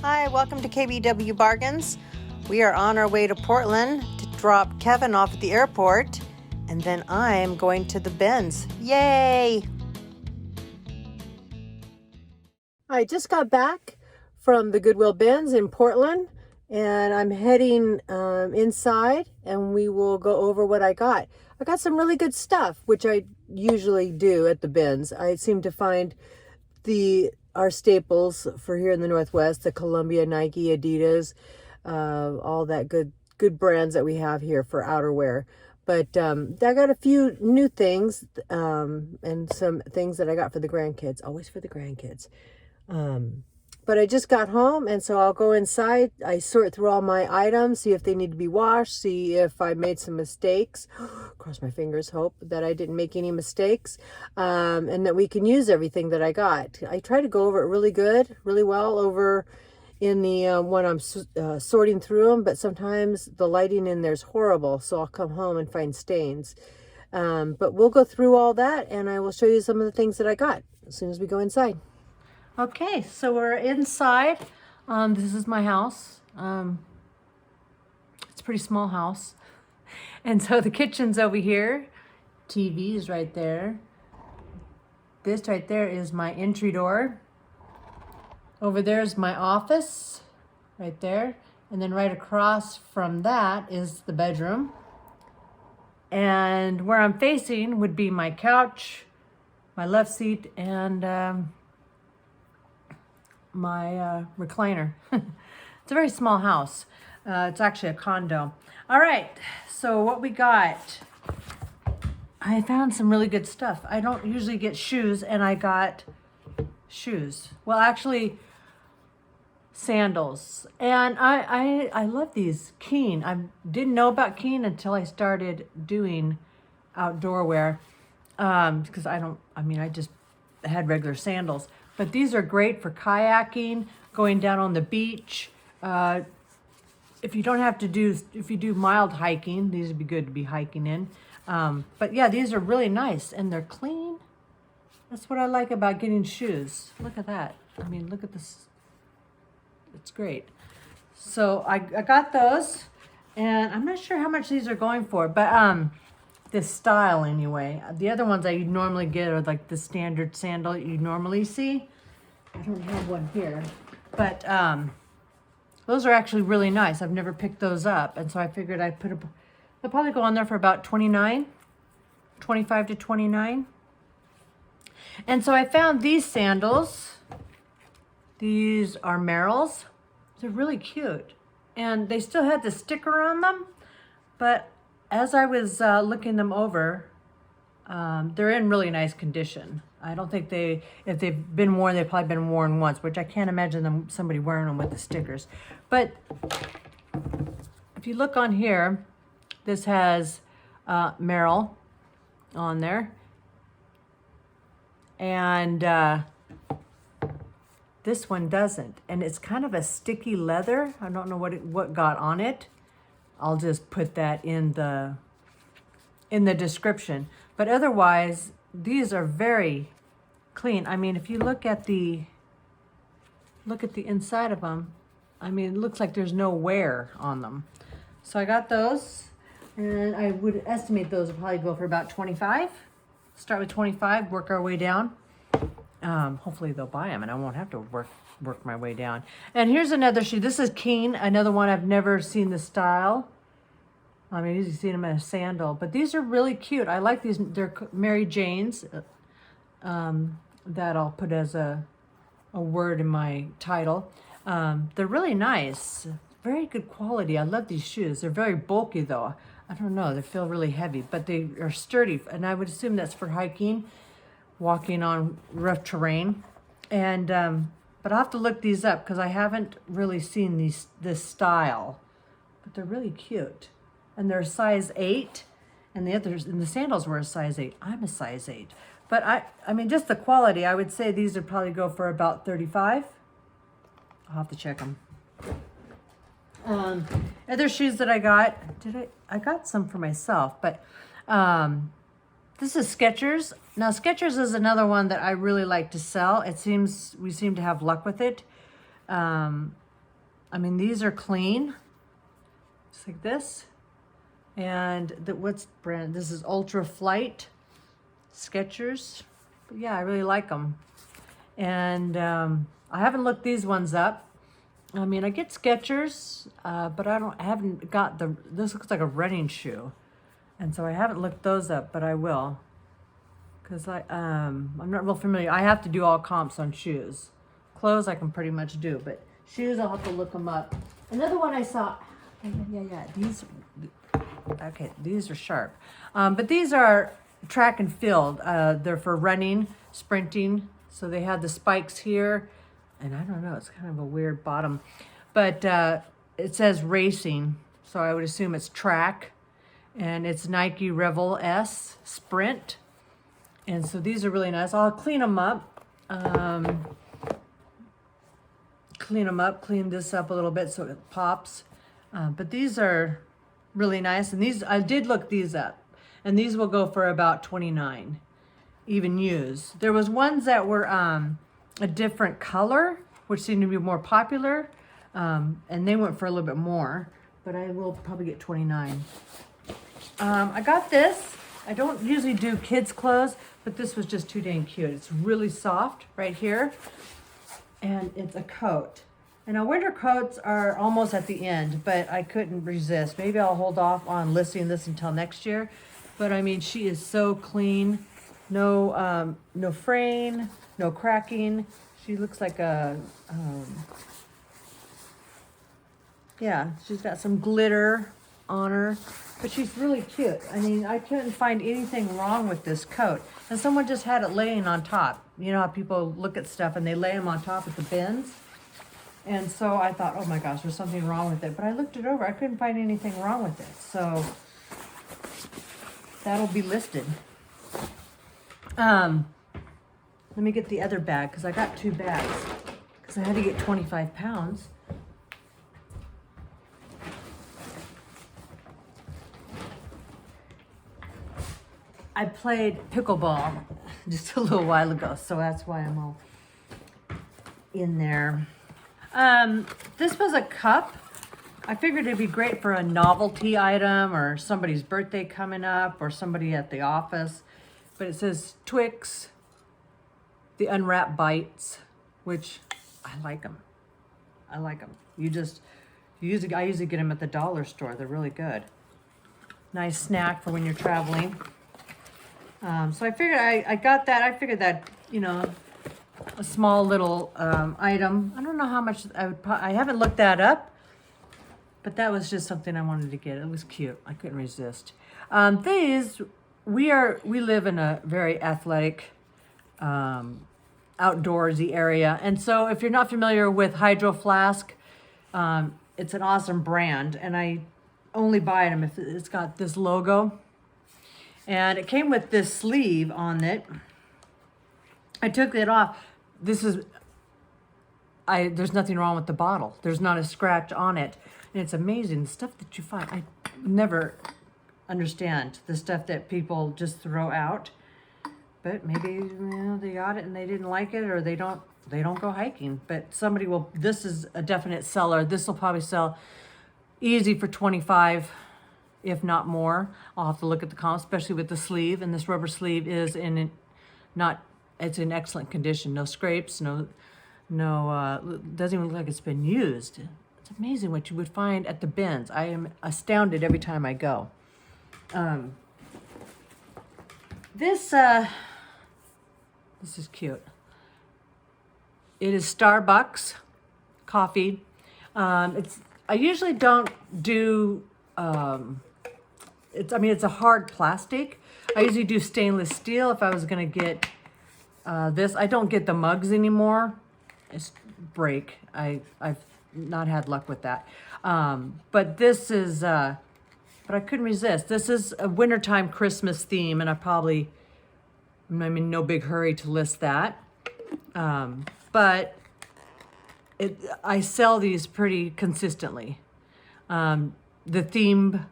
Hi, welcome to KBW Bargains. We are on our way to Portland to drop Kevin off at the airport, and then I'm going to the bins. Yay! I just got back from the Goodwill bins in Portland, and I'm heading inside, and we will go over what I got. I got some really good stuff, which I usually do at the bins. I seem to find our staples for here in the Northwest, the Columbia, Nike, Adidas, all that good brands that we have here for outerwear. But I got a few new things and some things that I got for the grandkids, always for the grandkids. But I just got home, and so I'll go inside. I sort through all my items, see if they need to be washed, see if I made some mistakes. Cross my fingers, hope that I didn't make any mistakes, and that we can use everything that I got. I try to go over it really well over in the when I'm sorting through them, but sometimes the lighting in there's horrible, so I'll come home and find stains. But we'll go through all that, and I will show you some of the things that I got as soon as we go inside. Okay, so we're inside. This is my house. It's a pretty small house. And so the kitchen's over here. TV is right there. This right there is my entry door. Over there is my office, right there. And then right across from that is the bedroom. And where I'm facing would be my couch, my left seat, and my recliner. It's a very small house. It's actually a condo. All right, so what we got, I found some really good stuff. I don't usually get shoes, and I got shoes. Well, actually, sandals. And I love these Keen. I didn't know about Keen until I started doing outdoor wear, because I just had regular sandals. But these are great for kayaking, going down on the beach. If you do mild hiking, these would be good to be hiking in. But yeah, these are really nice, and they're clean. That's what I like about getting shoes. Look at that. I mean, look at this. It's great. So I got those, and I'm not sure how much these are going for, but this style anyway. The other ones I normally get are like the standard sandal you normally see. I don't have one here, but those are actually really nice. I've never picked those up, and so I figured they'll probably go on there for about $25 to $29. And so I found these sandals. These are Merrell's. They're really cute, and they still had the sticker on them, but as I was looking them over, they're in really nice condition. I don't think if they've been worn, they've probably been worn once, which I can't imagine somebody wearing them with the stickers. But if you look on here, this has Merrell on there. And this one doesn't. And it's kind of a sticky leather. I don't know what got on it. I'll just put that in the description. But otherwise, these are very clean. I mean, if you look at the inside of them, I mean, it looks like there's no wear on them. So I got those, and I would estimate those will probably go for about $25. Start with $25, work our way down. Hopefully they'll buy them, and I won't have to work my way down. And here's another shoe. This is Keen, another one I've never seen the style. I mean, you've seen them in a sandal, but these are really cute. I like these. They're Mary Jane's, that I'll put as a word in my title. They're really nice, very good quality. I love these shoes. They're very bulky though. I don't know, they feel really heavy, but they are sturdy, and I would assume that's for hiking, walking on rough terrain. And but I'll have to look these up because I haven't really seen this style, but they're really cute. And they're size 8, and the sandals were a size 8. I'm a size 8. But I mean, just the quality, I would say these would probably go for about $35. I'll have to check them. Other shoes that I got, I got some for myself, but this is Skechers. Now Skechers is another one that I really like to sell. We seem to have luck with it. I mean, these are clean, just like this. And what's brand? This is Ultra Flight Skechers. But yeah, I really like them. And I haven't looked these ones up. I mean, I get Skechers, but I haven't got this looks like a running shoe. And so I haven't looked those up, but I will. Because I'm not real familiar. I have to do all comps on shoes. Clothes I can pretty much do, but shoes I'll have to look them up. Another one I saw, yeah, these are sharp. But these are track and field. They're for running, sprinting. So they have the spikes here. And I don't know, it's kind of a weird bottom. But it says racing. So I would assume it's track. And it's Nike Revel S Sprint. And so these are really nice. I'll clean them up. Clean this up a little bit so it pops. But these are really nice. And these, I did look these up. And these will go for about $29, even used. There was ones that were a different color, which seemed to be more popular. And they went for a little bit more. But I will probably get $29. I got this. I don't usually do kids' clothes, but this was just too dang cute. It's really soft right here, and it's a coat. And now winter coats are almost at the end, but I couldn't resist. Maybe I'll hold off on listing this until next year. But I mean, she is so clean. No, no fraying, no cracking. She looks like a, yeah, she's got some glitter on her. But she's really cute. I mean, I couldn't find anything wrong with this coat. And someone just had it laying on top. You know how people look at stuff and they lay them on top at the bins? And so I thought, oh my gosh, there's something wrong with it. But I looked it over. I couldn't find anything wrong with it. So that'll be listed. Let me get the other bag because I got 2 bags. Because I had to get 25 pounds. I played pickleball just a little while ago, so that's why I'm all in there. This was a cup. I figured it'd be great for a novelty item or somebody's birthday coming up or somebody at the office. But it says Twix, the unwrapped bites, which I like them. I like them. I usually get them at the dollar store. They're really good. Nice snack for when you're traveling. So I figured I got that. I figured that, you know, a small little item. I don't know how much I haven't looked that up, but that was just something I wanted to get. It was cute. I couldn't resist. We live in a very athletic, outdoorsy area. And so if you're not familiar with Hydro Flask, it's an awesome brand. And I only buy them if it's got this logo. And it came with this sleeve on it. I took it off. There's nothing wrong with the bottle. There's not a scratch on it. And it's amazing, the stuff that you find. I never understand the stuff that people just throw out. But maybe, you know, they got it and they didn't like it, or they don't go hiking. But somebody will, this is a definite seller. This will probably sell easy for 25, if not more. I'll have to look at the comps, especially with the sleeve. And this rubber sleeve is it's in excellent condition. No scrapes, no, doesn't even look like it's been used. It's amazing what you would find at the bins. I am astounded every time I go. This is cute. It is Starbucks coffee. I usually don't do, it's a hard plastic. I usually do stainless steel if I was gonna get this. I don't get the mugs anymore. It's break. I've not had luck with that. But this is, but I couldn't resist. This is a wintertime Christmas theme, and I'm in no big hurry to list that. But I sell these pretty consistently. The theme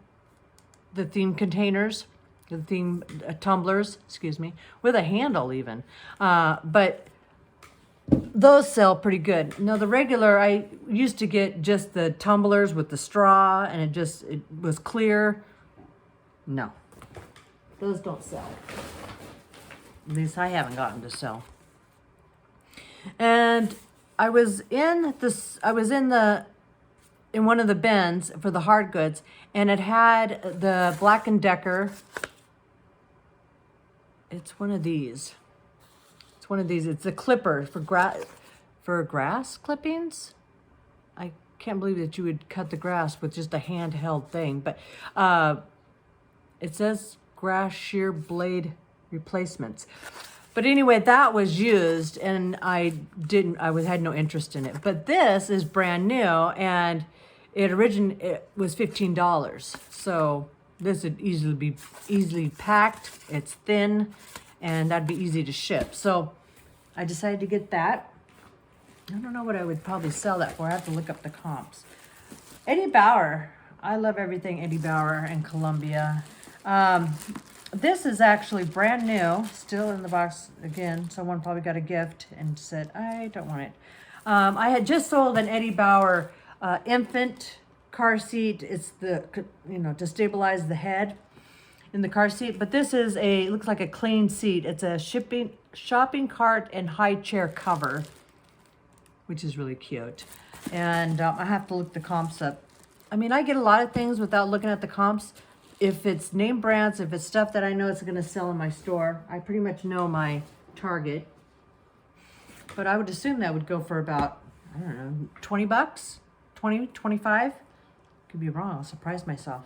containers, the theme tumblers, excuse me, with a handle even. But those sell pretty good. Now the regular, I used to get just the tumblers with the straw and it was clear. No, those don't sell. At least I haven't gotten to sell. And I was in one of the bins for the hard goods, and it had the Black & Decker. It's one of these. It's a clipper for grass clippings. I can't believe that you would cut the grass with just a handheld thing, but it says grass shear blade replacements. But anyway, that was used, and I had no interest in it. But this is brand new, and it was $15. So this would be easily packed. It's thin, and that'd be easy to ship. So I decided to get that. I don't know what I would probably sell that for. I have to look up the comps. Eddie Bauer. I love everything Eddie Bauer and Columbia. This is actually brand new, still in the box. Again, someone probably got a gift and said, I don't want it. I had just sold an Eddie Bauer infant car seat. It's to stabilize the head in the car seat. But this is looks like a clean seat. It's a shopping cart and high chair cover, which is really cute. And I have to look the comps up. I mean, I get a lot of things without looking at the comps. If it's name brands, if it's stuff that I know it's going to sell in my store, I pretty much know my target. But I would assume that would go for about, I don't know, 20 bucks, 20, 25. Could be wrong. I'll surprise myself.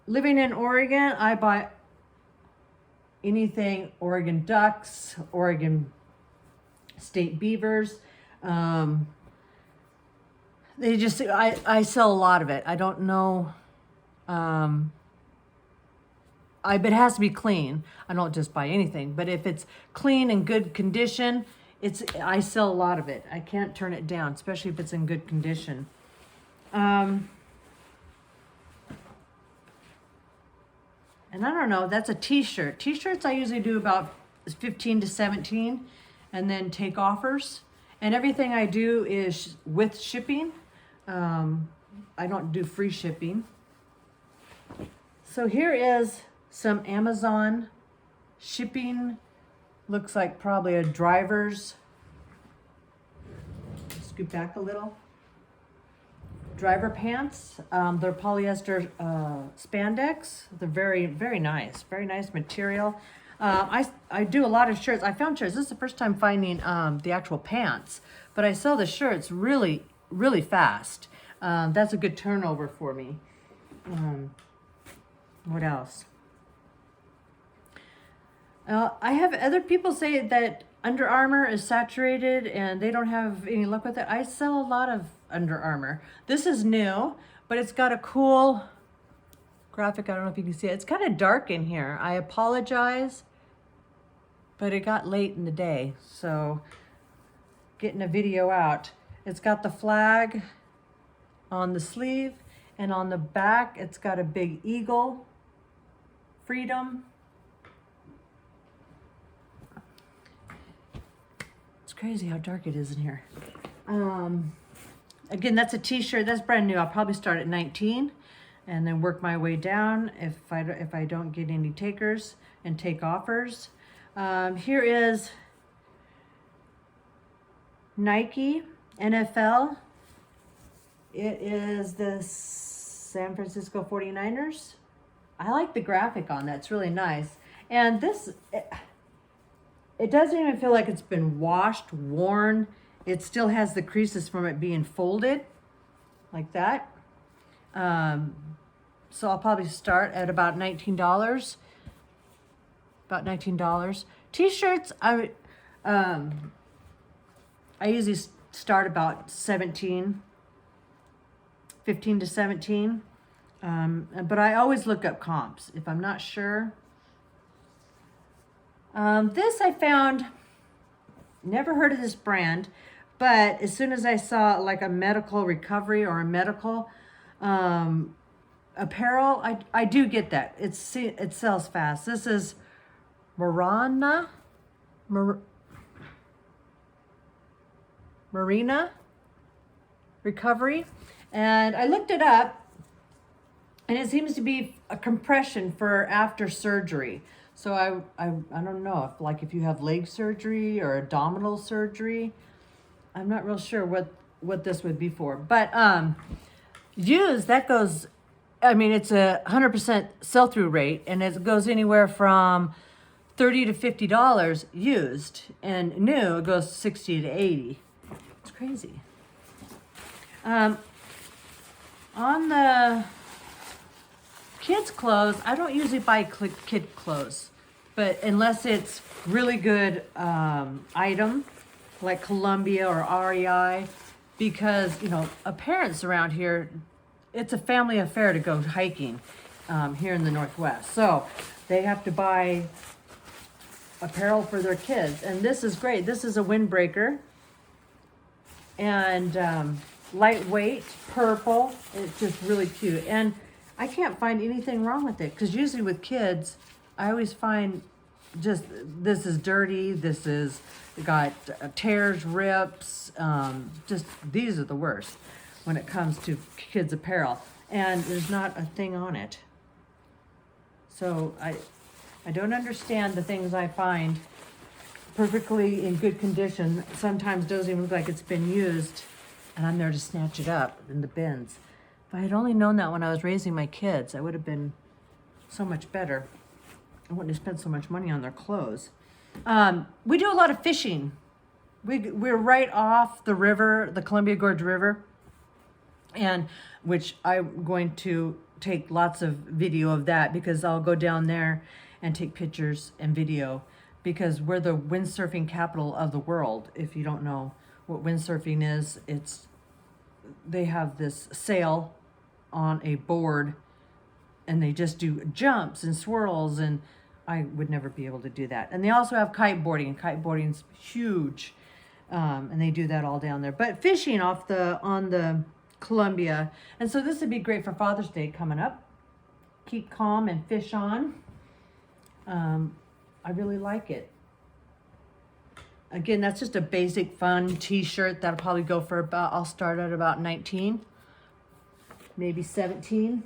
Living in Oregon, I buy anything Oregon ducks, Oregon state beavers. I sell a lot of it. I don't know. It has to be clean. I don't just buy anything, but if it's clean and good condition, I sell a lot of it. I can't turn it down, especially if it's in good condition. And I don't know, that's a t-shirt. T-shirts I usually do about 15 to 17 and then take offers. And everything I do is with shipping. I don't do free shipping. So here is some Amazon shipping. Looks like probably a driver's. Scoot back a little. Driver pants. They're polyester spandex. They're very, very nice. Very nice material. I do a lot of shirts. I found shirts. This is the first time finding the actual pants. But I sell the shirts really, really fast. That's a good turnover for me. What else? I have other people say that Under Armour is saturated and they don't have any luck with it. I sell a lot of Under Armour. This is new, but it's got a cool graphic. I don't know if you can see it. It's kind of dark in here. I apologize, but it got late in the day, so getting a video out. It's got the flag on the sleeve, and on the back, it's got a big eagle. Freedom. It's crazy how dark it is in here. Again, that's a t-shirt. That's brand new. I'll probably start at 19 and then work my way down if I don't get any takers and take offers. Here is Nike NFL. It is the San Francisco 49ers. I like the graphic on that. It's really nice. And this, it doesn't even feel like it's been washed, worn. It still has the creases from it being folded like that. So I'll probably start at about $19. About $19. T-shirts, I usually start about 17, 15 to 17. But I always look up comps if I'm not sure. This I found, never heard of this brand, but as soon as I saw like a medical recovery or a medical apparel, I do get that. It sells fast. This is Marana. Marina Recovery. And I looked it up, and it seems to be a compression for after surgery. So I don't know if you have leg surgery or abdominal surgery. I'm not real sure what this would be for. But used, that goes, I mean, it's a 100% sell-through rate, and it goes anywhere from $30 to $50 used, and new it goes 60 to 80. It's crazy. On the kids' clothes, I don't usually buy kid clothes, but unless it's really good item like Columbia or REI, because parents around here, it's a family affair to go hiking here in the Northwest, so they have to buy apparel for their kids, and this is great. This is a windbreaker, and lightweight, purple. It's just really cute, and I can't find anything wrong with it, because usually with kids, I always find just this is dirty. This is got tears, rips. Just these are the worst when it comes to kids apparel, and there's not a thing on it. So I don't understand the things I find perfectly in good condition. Sometimes doesn't even look like it's been used, and I'm there to snatch it up in the bins. If I had only known that when I was raising my kids, I would have been so much better. I wouldn't have spent so much money on their clothes. We do a lot of fishing. We're right off the river, the Columbia Gorge River, and which I'm going to take lots of video of that, because I'll go down there and take pictures and video, because we're the windsurfing capital of the world. If you don't know what windsurfing is, they have this sail on a board, and they just do jumps and swirls, and I would never be able to do that. And they also have kiteboarding. Kiteboarding's huge, and they do that all down there. But fishing on the Columbia, and so this would be great for Father's Day coming up. Keep calm and fish on. I really like it. Again, that's just a basic fun t-shirt that'll probably go for I'll start at about 19, maybe 17.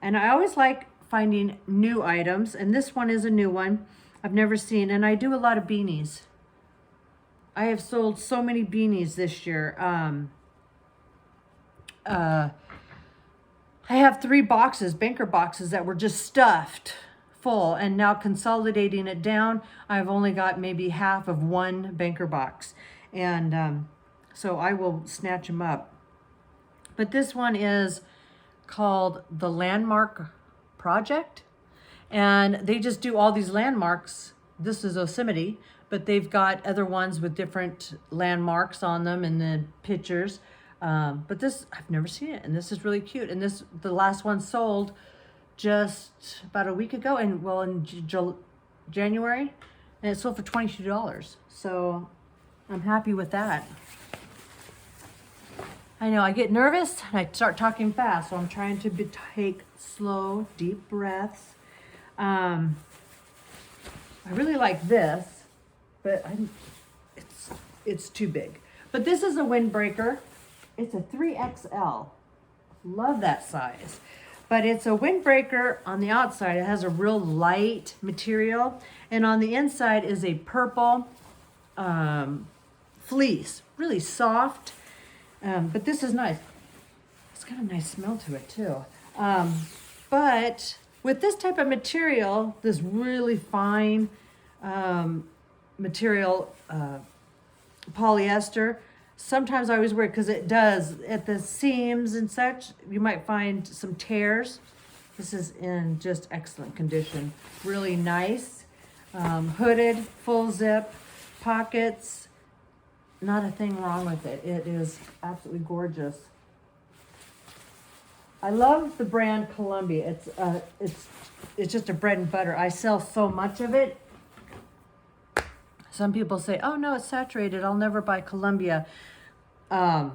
And I always like finding new items, and this one is a new one I've never seen, and I do a lot of beanies. I have sold so many beanies this year. I have 3 boxes, banker boxes, that were just stuffed full, and now consolidating it down, I've only got maybe half of one banker box, and so I will snatch them up. But this one is called the Landmark Project, and they just do all these landmarks. This is Yosemite, but they've got other ones with different landmarks on them and the pictures. But this, I've never seen it, and this is really cute. And the last one sold just about a week ago, and in January, and it sold for $22. So I'm happy with that. I know I get nervous and I start talking fast, so I'm trying to take slow, deep breaths. I really like this, but it's too big. But this is a windbreaker. It's a 3XL. Love that size. But it's a windbreaker on the outside. It has a real light material, and on the inside is a purple fleece, really soft. But this is nice. It's got a nice smell to it too. But with this type of material, this really fine material, polyester, sometimes I always wear it because it does, at the seams and such, you might find some tears. This is in just excellent condition. Really nice. Hooded, full zip, pockets. Not a thing wrong with it. It is absolutely gorgeous. I love the brand Columbia. It's just a bread and butter. I sell so much of it. Some people say, "Oh no, it's saturated. I'll never buy Columbia." Of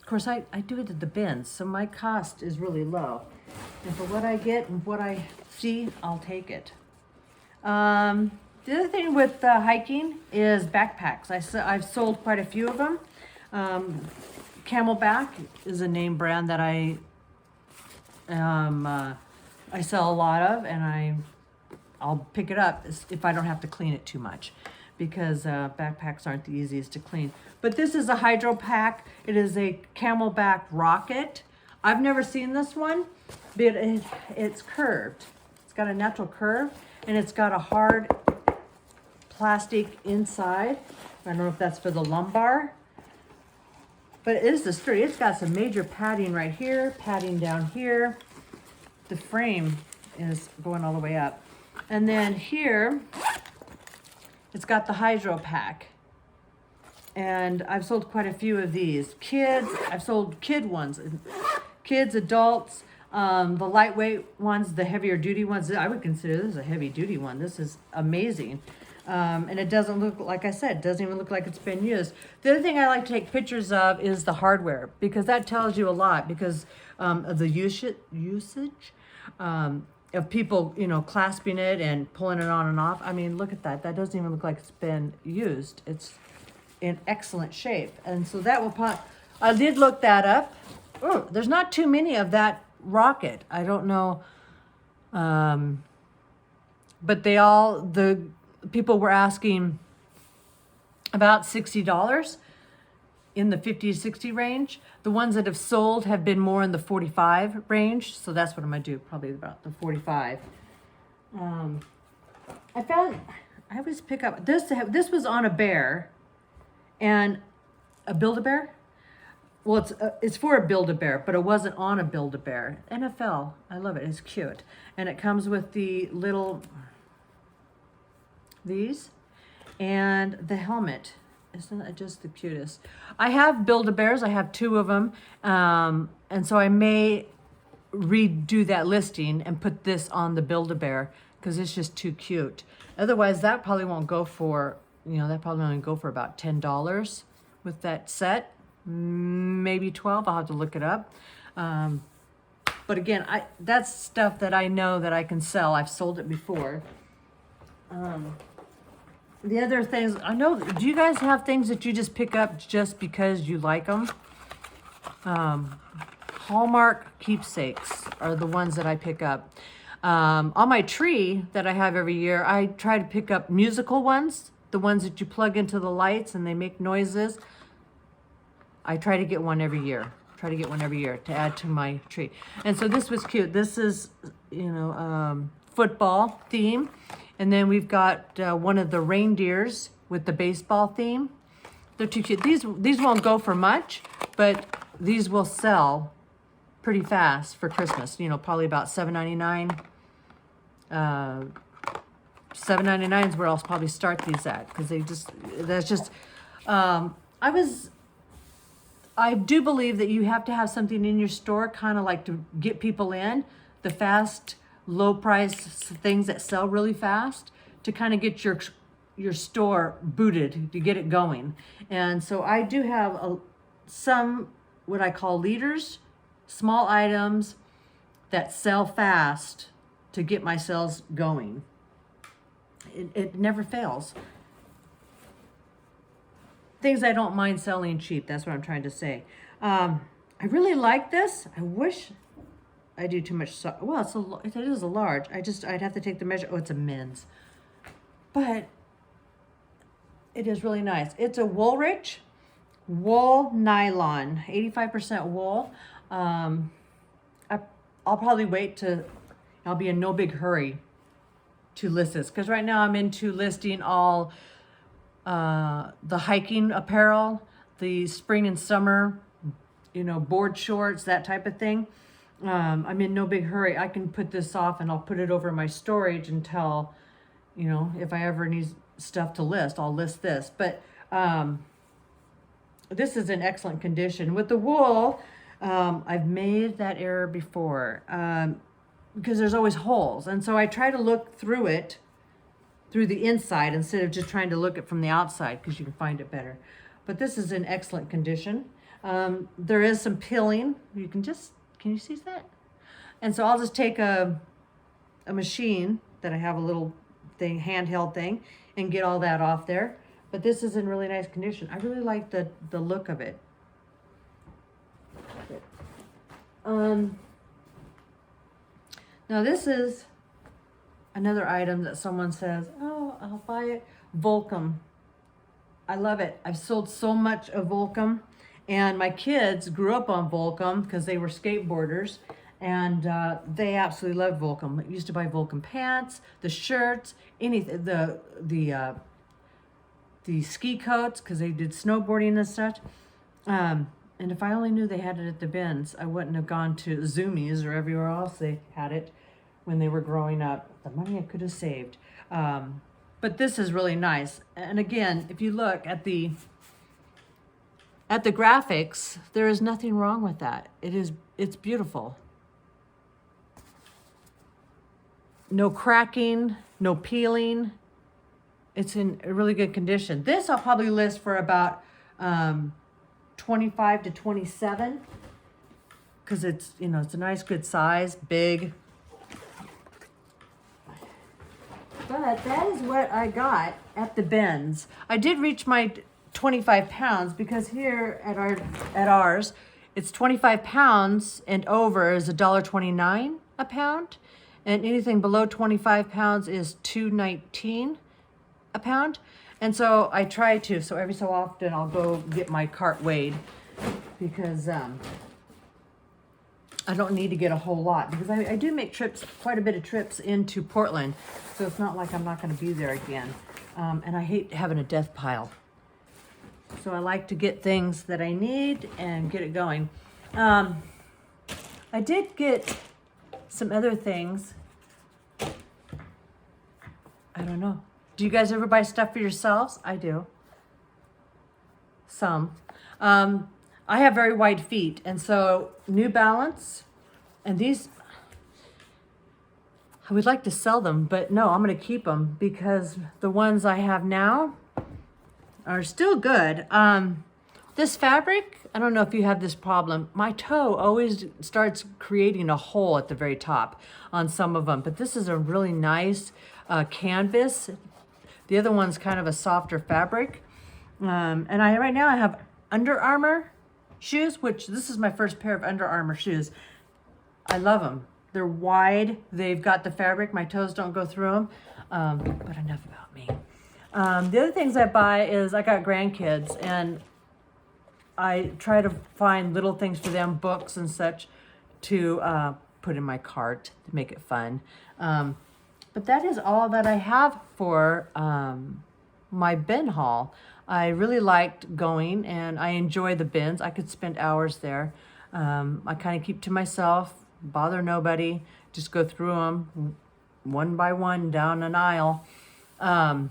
course, I do it at the bins, so my cost is really low. And for what I get and what I see, I'll take it. The other thing with hiking is backpacks. I've sold quite a few of them. Camelback is a name brand that I sell a lot of, and I'll pick it up if I don't have to clean it too much, because backpacks aren't the easiest to clean. But this is a hydro pack. It is a Camelback Rocket. I've never seen this one, but it's curved. It's got a natural curve, and it's got a hard plastic inside. I don't know if that's for the lumbar, but it is the sturdy. It's got some major padding right here, padding down here. The frame is going all the way up. And then here, it's got the hydro pack. And I've sold quite a few of these. I've sold kid ones. Kids, adults, the lightweight ones, the heavier duty ones. I would consider this a heavy duty one. This is amazing. And it doesn't look, like I said, doesn't even look like it's been used. The other thing I like to take pictures of is the hardware, because that tells you a lot, because of the usage of people, clasping it and pulling it on and off. I mean, look at that. That doesn't even look like it's been used. It's in excellent shape. And so that will I did look that up. Oh, there's not too many of that rocket. I don't know. But the people were asking about $60 in the 50 to 60 range. The ones that have sold have been more in the 45 range. So that's what I'm gonna do, probably about the 45. I always pick up, this was on a bear and a Build-A-Bear. Well, it's for a Build-A-Bear, but it wasn't on a Build-A-Bear. NFL, I love it, it's cute. And it comes with the little, these, and the helmet. Isn't that just the cutest? I have Build-A-Bears, I have 2 of them. And so I may redo that listing and put this on the Build-A-Bear, because it's just too cute. Otherwise, that probably won't go for, that probably only go for about $10 with that set. Maybe 12, I'll have to look it up. But again, that's stuff that I know that I can sell. I've sold it before. The other things, I know, do you guys have things that you just pick up just because you like them? Hallmark keepsakes are the ones that I pick up. On my tree that I have every year, I try to pick up musical ones, the ones that you plug into the lights and they make noises. I try to get one every year. To add to my tree. And so this was cute. This is, football theme. And then we've got one of the reindeers with the baseball theme. They're too cute. These won't go for much, but these will sell pretty fast for Christmas. Probably about $7.99. $7.99 is where I'll probably start these at, because I do believe that you have to have something in your store, kind of like to get people in, the fast, low price things that sell really fast, to kind of get your store booted, to get it going. And so I do have some what I call leaders, small items that sell fast to get my sales going. It never fails. Things I don't mind selling cheap. That's what I'm trying to say. I really like this. I wish I do too much. Well, it is a large. I'd have to take the measure. Oh, it's a men's. But it is really nice. It's a Woolrich wool nylon, 85% wool. I'll probably I'll be in no big hurry to list this, because right now I'm into listing all the hiking apparel, the spring and summer, board shorts, that type of thing. I'm in no big hurry. I can put this off and I'll put it over my storage until, if I ever need stuff to list, I'll list this. But this is in excellent condition. With the wool, I've made that error before, because there's always holes. And so I try to look through it, through the inside, instead of just trying to look at from the outside, because you can find it better. But this is in excellent condition. There is some pilling. Can you see that? And so I'll just take a machine that I have a little thing, handheld thing, and get all that off there. But this is in really nice condition. I really like the look of it. Now this is another item that someone says, oh, I'll buy it. Volcom. I love it. I've sold so much of Volcom, and my kids grew up on Volcom because they were skateboarders, and they absolutely loved Volcom. I used to buy Volcom pants, the shirts, anything, the ski coats because they did snowboarding and such. And if I only knew they had it at the bins, I wouldn't have gone to Zoomies or everywhere else they had it when they were growing up. The money I could have saved. But this is really nice. And again, if you look at the graphics, there is nothing wrong with that. It's beautiful. No cracking, no peeling. It's in a really good condition. This I'll probably list for about 25 to 27 because it's, you know, it's a nice good size, big. But that is what I got at the bins. I did reach my 25 pounds because here at ours, it's 25 pounds and over is $1.29 a pound. And anything below 25 pounds is $2.19 a pound. And so I try to, so every so often I'll go get my cart weighed because I don't need to get a whole lot because I do make trips, quite a bit of trips into Portland. So it's not like I'm not going to be there again. And I hate having a death pile. So I like to get things that I need and get it going. I did get some other things. I don't know. Do you guys ever buy stuff for yourselves? I do. Some. I have very wide feet, and so New Balance, and these, I would like to sell them, but no, I'm going to keep them because the ones I have now are still good. This fabric, I don't know if you have this problem. My toe always starts creating a hole at the very top on some of them, but this is a really nice canvas. The other one's kind of a softer fabric. And right now I have Under Armour shoes, which this is my first pair of Under Armour shoes. I love them. They're wide. They've got the fabric. My toes don't go through them. But enough about me. The other things I buy is I got grandkids, and I try to find little things for them, books and such, to put in my cart to make it fun. But that is all that I have for my bin haul. I really liked going, and I enjoy the bins. I could spend hours there. I kind of keep to myself, bother nobody, just go through them one by one down an aisle. But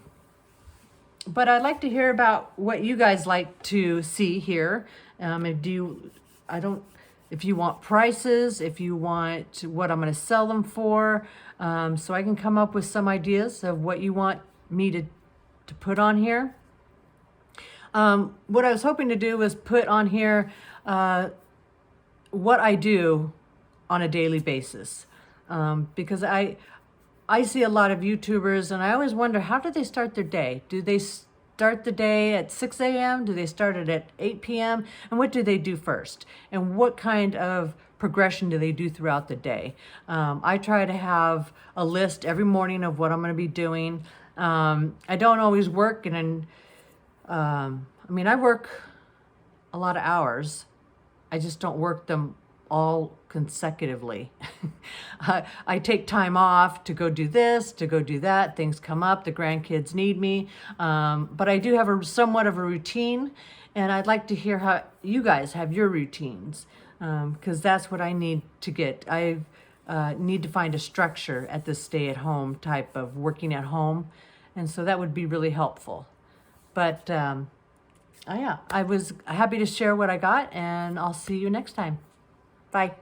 I'd like to hear about what you guys like to see here. If you want prices, if you want what I'm going to sell them for, so I can come up with some ideas of what you want me to put on here. What I was hoping to do was put on here what I do on a daily basis, because I see a lot of YouTubers, and I always wonder, how do they start their day? Do they start the day at 6 a.m.? Do they start it at 8 p.m.? And what do they do first? And what kind of progression do they do throughout the day? I try to have a list every morning of what I'm going to be doing. I don't always work, and I work a lot of hours. I just don't work them all consecutively. I take time off to go do this, to go do that. Things come up, the grandkids need me. But I do have somewhat of a routine, and I'd like to hear how you guys have your routines, because that's what I need to get. I need to find a structure at this stay-at-home type of working at home, and so that would be really helpful. But yeah, I was happy to share what I got, and I'll see you next time. Bye.